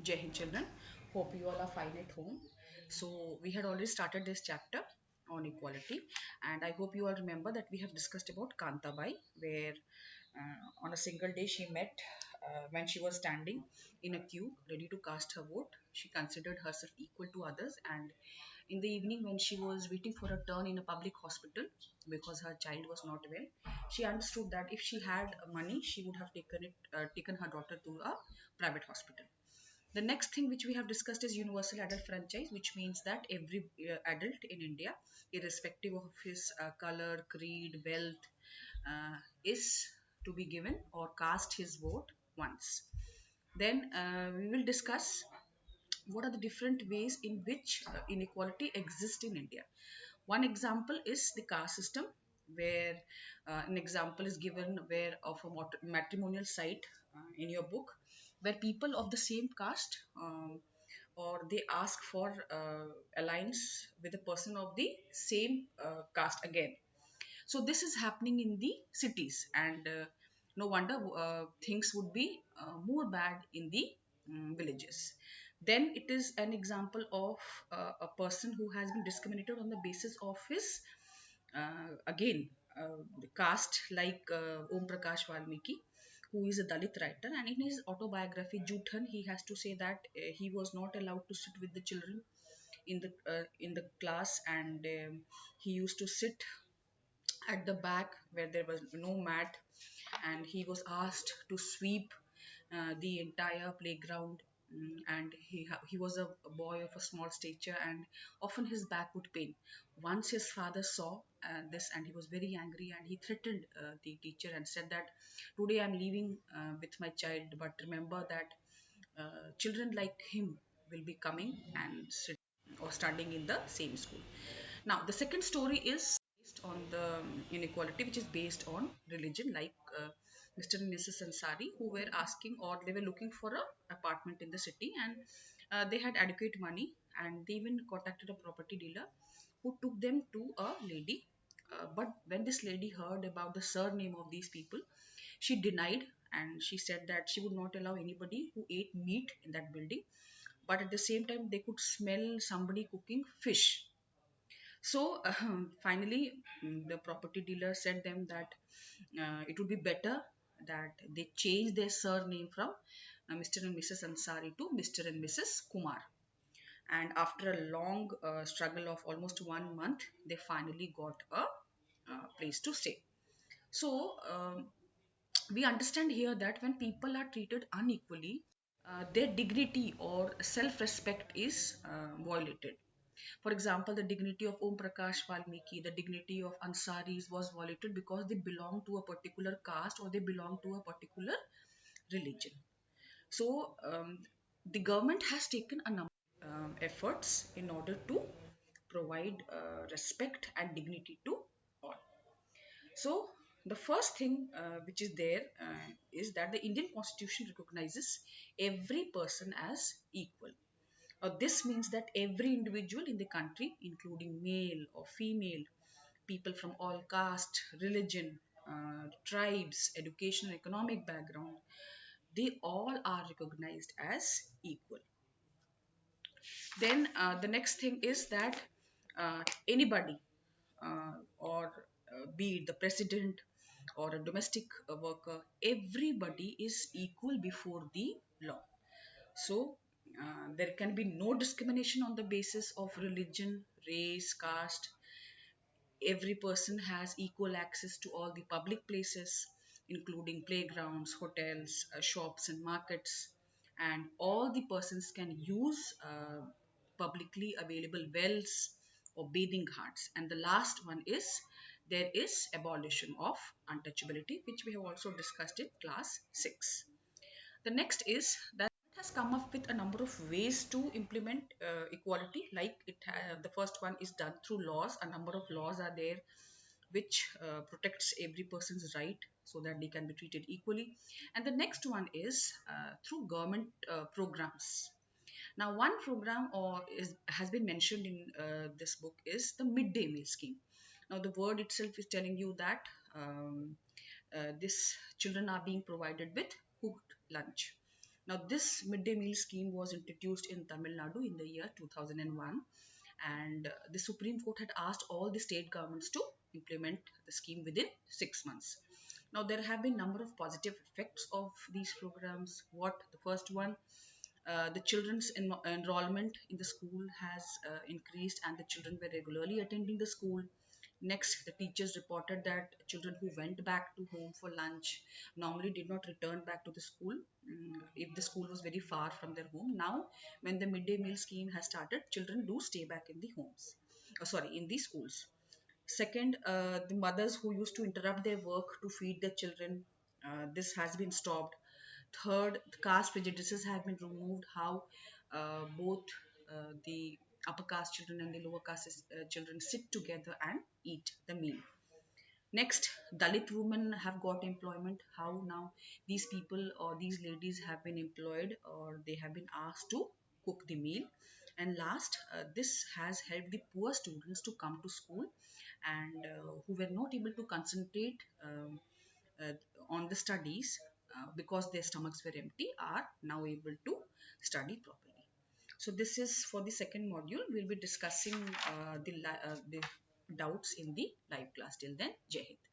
Jai Hind children. Hope you all are fine at home. So we had already started this chapter on equality, and I hope you all remember that we have discussed about Kantabai, where on a single day she met when she was standing in a queue ready to cast her vote. She considered herself equal to others, and in the evening when she was waiting for a turn in a public hospital because her child was not well, she understood that if she had money, she would have taken her daughter to a private hospital. The next thing which we have discussed is universal adult franchise, which means that every adult in India, irrespective of his color, creed, wealth, is to be given or cast his vote once. Then we will discuss what are the different ways in which inequality exists in India. One example is the caste system, where an example is given where of a matrimonial site in your book, where people of the same caste or they ask for alliance with a person of the same caste again. So this is happening in the cities, and no wonder things would be more bad in the villages. Then it is an example of a person who has been discriminated on the basis of his again the caste, like Om Prakash Valmiki, who is a Dalit writer, and in his autobiography Juthan, he has to say that he was not allowed to sit with the children in the class, and he used to sit at the back where there was no mat, and he was asked to sweep the entire playground. And he was a boy of a small stature, and often his back would pain. Once his father saw this, and he was very angry, and he threatened the teacher and said that today I'm leaving with my child, but remember that children like him will be coming and sit or studying in the same school. Now, the second story is based on the inequality, which is based on religion, like Mr. and Mrs. Ansari, who were asking or they were looking for a apartment in the city, and they had adequate money, and they even contacted a property dealer who took them to a lady. But when this lady heard about the surname of these people, she denied, and she said that she would not allow anybody who ate meat in that building. But at the same time, they could smell somebody cooking fish. So finally, the property dealer said them that it would be better that they change their surname from Mr. and Mrs. Ansari to Mr. and Mrs. Kumar. And after a long struggle of almost 1 month, they finally got a place to stay. So we understand here that when people are treated unequally, their dignity or self respect is violated. For example, the dignity of Om Prakash Valmiki, the dignity of Ansaris was violated because they belong to a particular caste or they belong to a particular religion. So, the government has taken a number of efforts in order to provide respect and dignity to all. So, the first thing which is there is that the Indian Constitution recognizes every person as equal. This means that every individual in the country, including male or female, people from all caste, religion, tribes, education, economic background, they all are recognized as equal. Then the next thing is that anybody, or be it the president or a domestic worker, everybody is equal before the law. So there can be no discrimination on the basis of religion, race, caste. Every person has equal access to all the public places, including playgrounds, hotels, shops, and markets. And all the persons can use publicly available wells or bathing ghats. And the last one is there is abolition of untouchability, which we have also discussed in class 6. The next is that it has come up with a number of ways to implement equality. Like the first one is done through laws. A number of laws are there which protects every person's right so that they can be treated equally. And the next one is through government programs. Now, one program or is has been mentioned in this book is the midday meal scheme. Now, the word itself is telling you that these children are being provided with cooked lunch. Now, this midday meal scheme was introduced in Tamil Nadu in the year 2001, and the Supreme Court had asked all the state governments to implement the scheme within 6 months. Now, there have been number of positive effects of these programs. What the first one, the children's enrollment in the school has increased, and the children were regularly attending the school. Next, the teachers reported that children who went back to home for lunch normally did not return back to the school if the school was very far from their home. Now, when the midday meal scheme has started, children do stay back in the homes. In the schools. Second, the mothers who used to interrupt their work to feed their children, this has been stopped. Third, the caste prejudices have been removed. How both the upper caste children and the lower caste children sit together and eat the meal. Next, Dalit women have got employment. How now these people or these ladies have been employed or they have been asked to cook the meal. And last, this has helped the poor students to come to school and who were not able to concentrate uh, on the studies because their stomachs were empty are now able to study properly. So this is for the second module. We'll be discussing the doubts in the live class. Till then, Jai Hind.